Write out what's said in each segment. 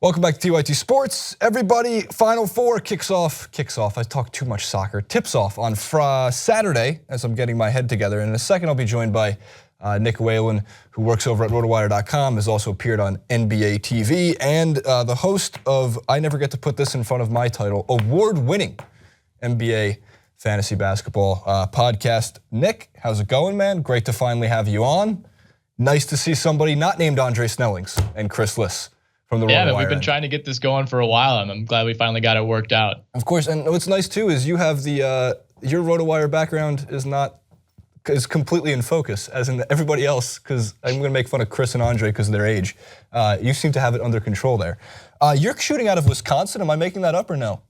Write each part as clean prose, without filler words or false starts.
Welcome back to TYT Sports. Everybody, Final Four kicks off. I talk too much soccer. Tips off on Saturday as I'm getting my head together. And in a second, I'll be joined by Nick Whalen, who works over at rotowire.com, has also appeared on NBA TV, and the host of, I never get to put this in front of my title, award-winning NBA fantasy basketball podcast. Nick, how's it going, man? Great to finally have you on. Nice to see somebody not named Andre Snellings and Chris Liss from the RotoWire. We've been trying to get this going for a while, and I'm glad we finally got it worked out. Of course, and what's nice too is you have the your RotoWire background is completely in focus, as in everybody else, because I'm going to make fun of Chris and Andre because of their age. You seem to have it under control there. You're shooting out of Wisconsin. Am I making that up or no?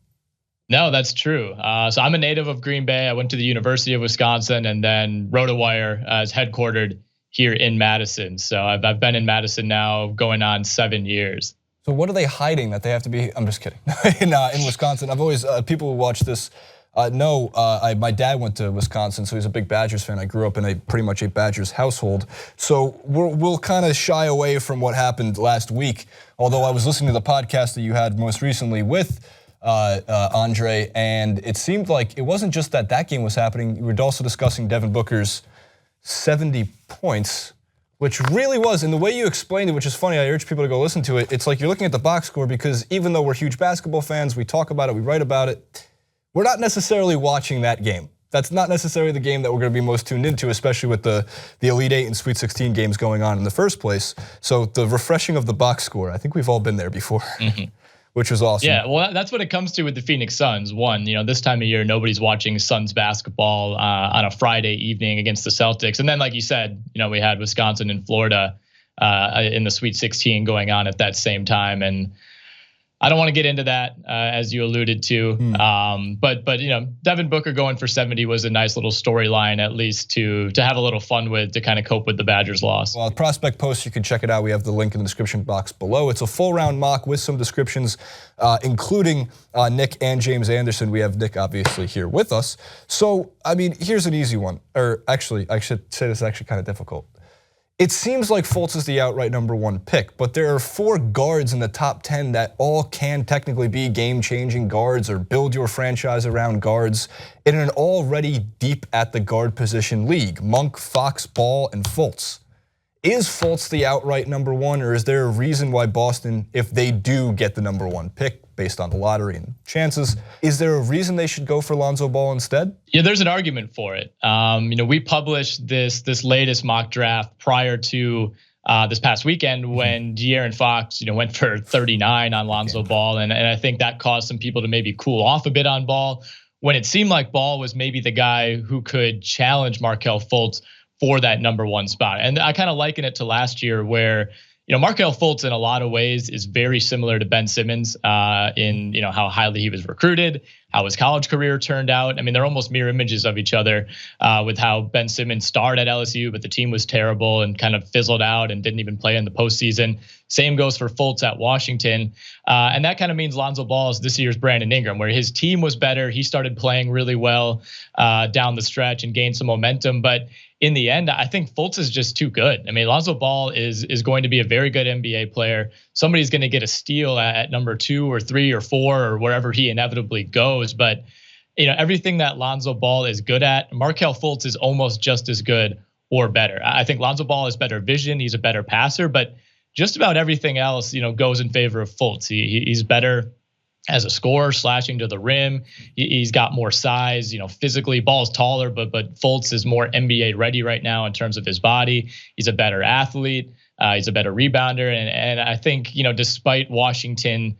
No, that's true. So I'm a native of Green Bay. I went to the University of Wisconsin, and then RotoWire is headquartered here in Madison. So I've been in Madison now going on 7 years. So what are they hiding that they have to be? I'm just kidding. in Wisconsin, I've always people who watch this know my dad went to Wisconsin, so he's a big Badgers fan. I grew up in pretty much a Badgers household. So we'll kind of shy away from what happened last week. Although I was listening to the podcast that you had most recently with Andre, and it seemed like it wasn't just that game was happening. You were also discussing Devin Booker's 70 points, which really was, and the way you explained it, which is funny, I urge people to go listen to it. It's like you're looking at the box score, because even though we're huge basketball fans, we talk about it, we write about it, we're not necessarily watching that game. That's not necessarily the game that we're going to be most tuned into, especially with the Elite Eight and Sweet 16 games going on in the first place. So the refreshing of the box score, I think we've all been there before. Which was awesome. Yeah, well, that's what it comes to with the Phoenix Suns. One, this time of year, nobody's watching Suns basketball on a Friday evening against the Celtics. And then, like you said, we had Wisconsin and Florida in the Sweet 16 going on at that same time. And I don't want to get into that, as you alluded to. But Devin Booker going for 70 was a nice little storyline, at least to have a little fun with, to kind of cope with the Badgers' loss. Well, Prospect Post, you can check it out. We have the link in the description box below. It's a full round mock with some descriptions, including Nick and James Anderson. We have Nick obviously here with us. So, here's an easy one. Or actually, I should say this is actually kind of difficult. It seems like Fultz is the outright #1 pick, but there are 4 guards in the top 10 that all can technically be game-changing guards or build your franchise around guards in an already deep at the guard position league. Monk, Fox, Ball, and Fultz. Is Fultz the outright #1, or is there a reason why Boston, if they do get the #1 pick based on the lottery and chances, is there a reason they should go for Lonzo Ball instead? Yeah, there's an argument for it. We published this latest mock draft prior to this past weekend when De'Aaron Fox, went for 39 on Lonzo Ball, and I think that caused some people to maybe cool off a bit on Ball when it seemed like Ball was maybe the guy who could challenge Markelle Fultz for that #1 spot. And I kind of liken it to last year where, Markelle Fultz in a lot of ways is very similar to Ben Simmons in, how highly he was recruited, how his college career turned out. They're almost mirror images of each other with how Ben Simmons starred at LSU, but the team was terrible and kind of fizzled out and didn't even play in the postseason. Same goes for Fultz at Washington. And that kind of means Lonzo Ball is this year's Brandon Ingram, where his team was better. He started playing really well down the stretch and gained some momentum. But in the end, I think Fultz is just too good. Lonzo Ball is going to be a very good NBA player. Somebody's going to get a steal at #2 or 3 or 4 or wherever he inevitably goes. But everything that Lonzo Ball is good at, Markelle Fultz is almost just as good or better. I think Lonzo Ball has better vision. He's a better passer, but just about everything else, goes in favor of Fultz. He's better as a scorer, slashing to the rim. He's got more size, physically. Ball's taller, but Fultz is more NBA ready right now in terms of his body. He's a better athlete. He's a better rebounder. And I think, despite Washington,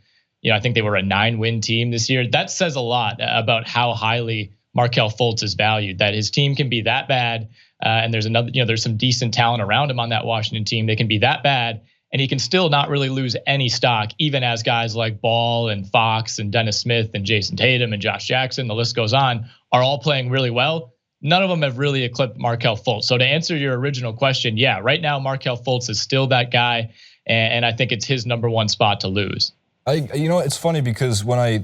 I think they were a 9-win team this year. That says a lot about how highly Markelle Fultz is valued, that his team can be that bad. And there's some decent talent around him on that Washington team. They can be that bad, and he can still not really lose any stock, even as guys like Ball and Fox and Dennis Smith and Jason Tatum and Josh Jackson, the list goes on, are all playing really well. None of them have really eclipsed Markelle Fultz. So to answer your original question, yeah, right now Markelle Fultz is still that guy, and I think it's his #1 spot to lose. It's funny because when I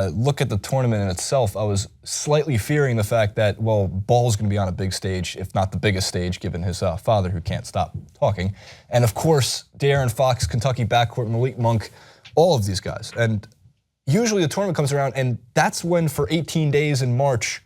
look at the tournament in itself, I was slightly fearing the fact that, Ball's going to be on a big stage, if not the biggest stage, given his father who can't stop talking. And of course, De'Aaron Fox, Kentucky backcourt, Malik Monk, all of these guys. And usually the tournament comes around, and that's when for 18 days in March,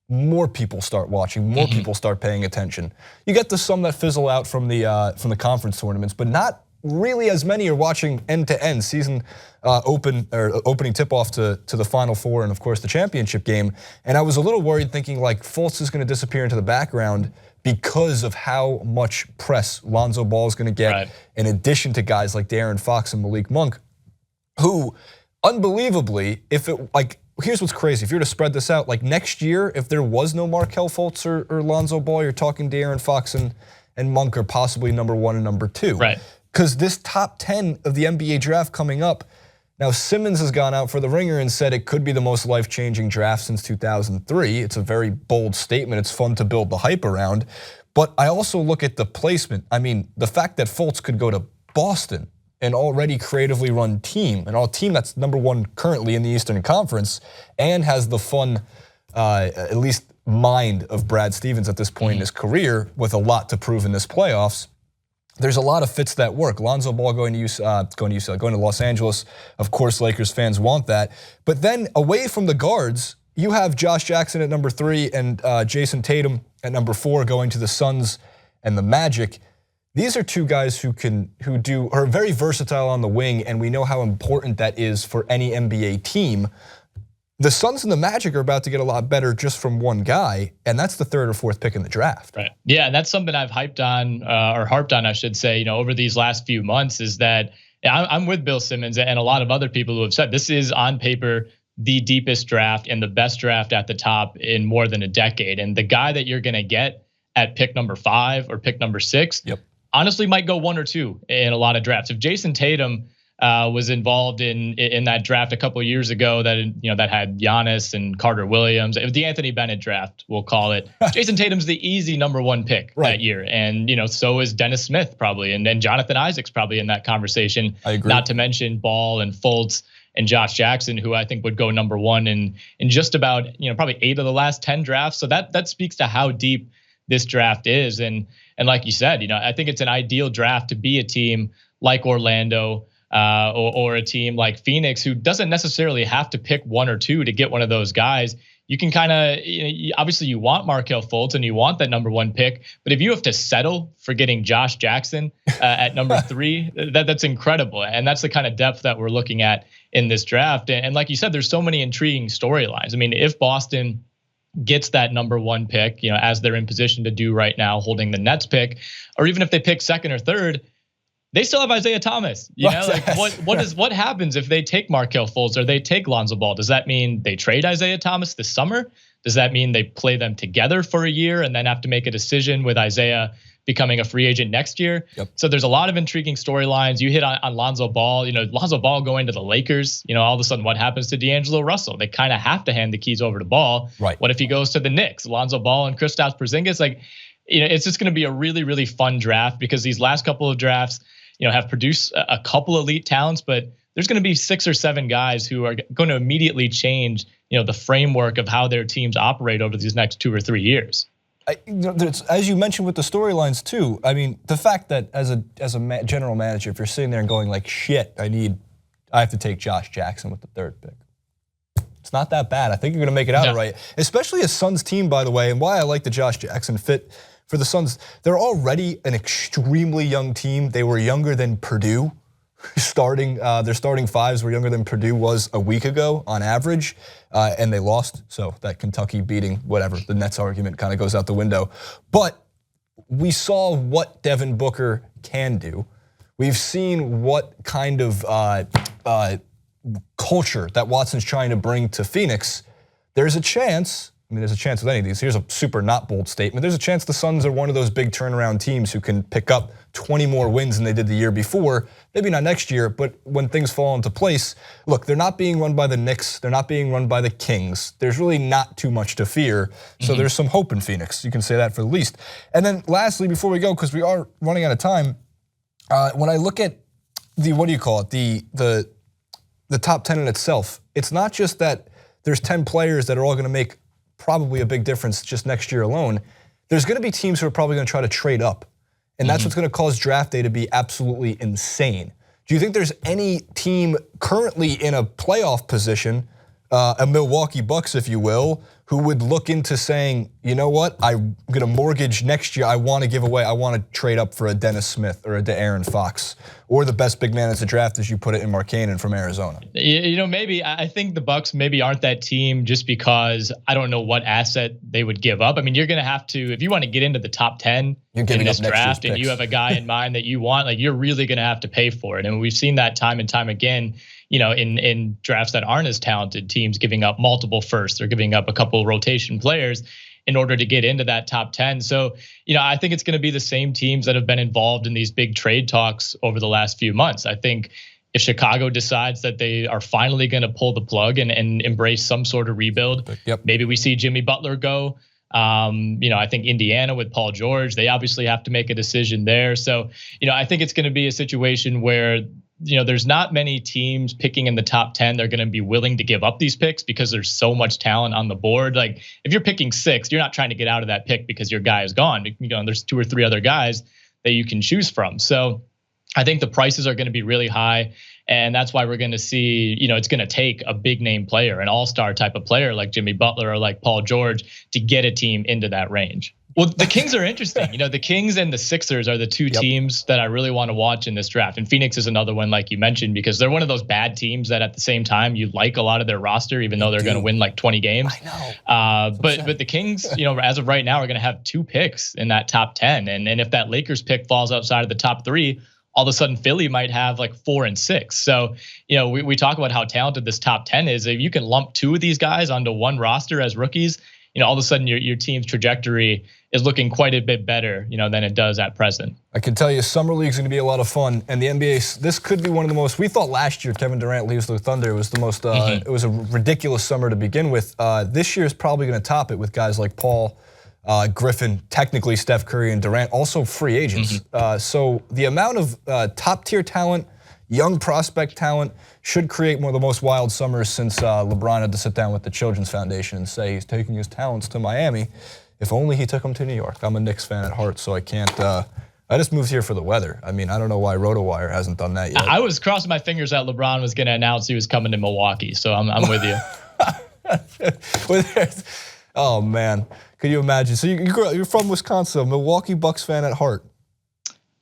more people start watching, more people start paying attention. You get the some that fizzle out from the conference tournaments, but not really as many are watching end to end, season opening tip off to the Final Four and of course the championship game. And I was a little worried, thinking like Fultz is going to disappear into the background because of how much press Lonzo Ball is going to get, in addition to guys like De'Aaron Fox and Malik Monk, who unbelievably, here's what's crazy. If you were to spread this out, like next year, if there was no Markelle Fultz or Lonzo Ball, you're talking De'Aaron Fox and Monk are possibly number 1 and number 2. Right. Because this top 10 of the NBA draft coming up, now Simmons has gone out for the ringer and said it could be the most life-changing draft since 2003. It's a very bold statement. It's fun to build the hype around. But I also look at the placement. I mean, the fact that Fultz could go to Boston, an already creatively run team, a team that's number 1 currently in the Eastern Conference, and has the fun, at least mind of Brad Stevens at this point in his career, with a lot to prove in this playoffs. There's a lot of fits that work. Lonzo Ball going to Los Angeles. Of course, Lakers fans want that. But then away from the guards, you have Josh Jackson at number 3 and Jason Tatum at number 4 going to the Suns and the Magic. These are two guys who are very versatile on the wing, and we know how important that is for any NBA team. The Suns and the Magic are about to get a lot better just from one guy, and that's the 3rd or 4th pick in the draft. Right. Yeah, and that's something I've harped on, I should say, over these last few months, is that I'm with Bill Simmons and a lot of other people who have said this is on paper the deepest draft and the best draft at the top in more than a decade. And the guy that you're going to get at pick number 5 or pick number 6, honestly might go 1 or 2 in a lot of drafts. If Jason Tatum was involved in that draft a couple of years ago that had Giannis and Carter Williams, the Anthony Bennett draft, we'll call it. Jason Tatum's the easy number 1 pick that year, and so is Dennis Smith probably, and then Jonathan Isaac's probably in that conversation. I agree. Not to mention Ball and Fultz and Josh Jackson, who I think would go number 1 in just about probably 8 of the last 10 drafts. So that speaks to how deep this draft is, and like you said, I think it's an ideal draft to be a team like Orlando. Or a team like Phoenix, who doesn't necessarily have to pick 1 or 2 to get one of those guys. You can kind of, obviously you want Markelle Fultz and you want that number 1 pick, but if you have to settle for getting Josh Jackson at number 3, that's incredible. And that's the kind of depth that we're looking at in this draft. And like you said, there's so many intriguing storylines. I mean, if Boston gets that number 1 pick, as they're in position to do right now, holding the Nets pick, or even if they pick 2nd or 3rd, they still have Isaiah Thomas. What happens if they take Markelle Fultz or they take Lonzo Ball? Does that mean they trade Isaiah Thomas this summer? Does that mean they play them together for a year and then have to make a decision with Isaiah becoming a free agent next year? So there's a lot of intriguing storylines. You hit on Lonzo Ball. Lonzo Ball going to the Lakers. All of a sudden, what happens to D'Angelo Russell? They kind of have to hand the keys over to Ball. Right. What if he goes to the Knicks? Lonzo Ball and Kristaps Porzingis. It's just going to be a really, really fun draft, because these last couple of drafts, have produced a couple elite talents, but there's going to be 6 or 7 guys who are going to immediately change, the framework of how their teams operate over these next 2 or 3 years. As you mentioned with the storylines too, I mean, the fact that as a general manager, if you're sitting there and going like, shit, I have to take Josh Jackson with the 3rd pick. It's not that bad. I think you're going to make it out all right, especially a Suns team, by the way, and why I like the Josh Jackson fit. For the Suns, they're already an extremely young team. They were younger than Purdue. Their starting 5s were younger than Purdue was a week ago on average, and they lost. So that Kentucky beating, whatever, the Nets argument kind of goes out the window. But we saw what Devin Booker can do. We've seen what kind of culture that Watson's trying to bring to Phoenix. There's a chance. There's a chance with any of these. Here's a super not bold statement. There's a chance the Suns are one of those big turnaround teams who can pick up 20 more wins than they did the year before. Maybe not next year, but when things fall into place. Look, they're not being run by the Knicks. They're not being run by the Kings. There's really not too much to fear. So there's some hope in Phoenix. You can say that for the least. And then lastly, before we go, because we are running out of time, when I look at the top 10 in itself, it's not just that there's 10 players that are all going to make probably a big difference just next year alone. There's going to be teams who are probably going to try to trade up. And that's what's going to cause draft day to be absolutely insane. Do you think there's any team currently in a playoff position, a Milwaukee Bucks, if you will, who would look into saying, you know what, I'm going to mortgage next year. I want to give away. I want to trade up for a Dennis Smith or a De'Aaron Fox or the best big man at the draft, as you put it, in Markkanen from Arizona. You know, maybe I think the Bucks maybe aren't that team just because I don't know what asset they would give up. I mean, you're going to have to, if you want to get into the top 10 in this draft and you have a guy in mind that you want, like, you're really going to have to pay for it. And we've seen that time and time again, you know, in drafts that aren't as talented, teams giving up multiple firsts or giving up a couple rotation players in order to get into that top 10. So, you know, I think it's going to be the same teams that have been involved in these big trade talks over the last few months. I think if Chicago decides that they are finally going to pull the plug and embrace some sort of rebuild, maybe we see Jimmy Butler go. You know, I think Indiana with Paul George, they obviously have to make a decision there. So, you know, I think it's going to be a situation where, you know, there's not many teams picking in the top 10. They're going to be willing to give up these picks because there's so much talent on the board. Like, if you're picking 6, you're not trying to get out of that pick because your guy is gone. You know, there's 2 or 3 other guys that you can choose from. So I think the prices are going to be really high. And that's why we're going to see, you know, it's going to take a big name player, an all-star type of player like Jimmy Butler or like Paul George to get a team into that range. Well, the Kings are interesting. You know, the Kings and the Sixers are the 2 teams that I really want to watch in this draft. And Phoenix is another one, like you mentioned, because they're one of those bad teams that at the same time you like a lot of their roster, even though they're going to win like 20 games. I know. But the Kings, you know, as of right now, are going to have 2 picks in that top 10. And if that Lakers pick falls outside of the top 3, all of a sudden Philly might have like 4 and 6. So, you know, we talk about how talented this top 10 is. If you can lump 2 of these guys onto one roster as rookies, you know, all of a sudden your team's trajectory is looking quite a bit better, you know, than it does at present. I can tell you Summer League's going to be a lot of fun. And the NBA, this could be one of the most, we thought last year Kevin Durant leaves the Thunder. It was the most, it was a ridiculous summer to begin with. This year is probably going to top it with guys like Paul, Griffin, technically Steph Curry and Durant, also free agents. So the amount of top tier talent, young prospect talent should create one of the most wild summers since LeBron had to sit down with the Children's Foundation and say he's taking his talents to Miami. If only he took them to New York. I'm a Knicks fan at heart, so I can't. I just moved here for the weather. I mean, I don't know why RotoWire hasn't done that yet. I was crossing my fingers that LeBron was going to announce he was coming to Milwaukee, so I'm with you. Oh man, could you imagine? So you're from Wisconsin, Milwaukee Bucks fan at heart.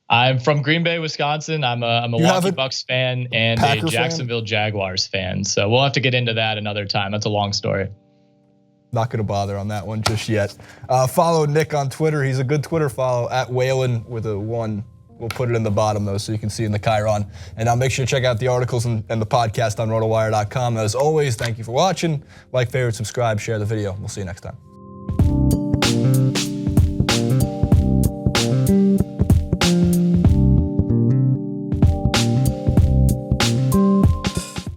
I'm from Green Bay, Wisconsin. I'm a Milwaukee Bucks fan and Packer a Jacksonville Jaguars fan. So we'll have to get into that another time. That's a long story. Not going to bother on that one just yet. Follow Nick on Twitter. He's a good Twitter follow, at Whalen with a 1. We'll put it in the bottom, though, so you can see in the Chiron. And make sure to check out the articles and the podcast on rotowire.com. As always, thank you for watching. Like, favorite, subscribe, share the video. We'll see you next time.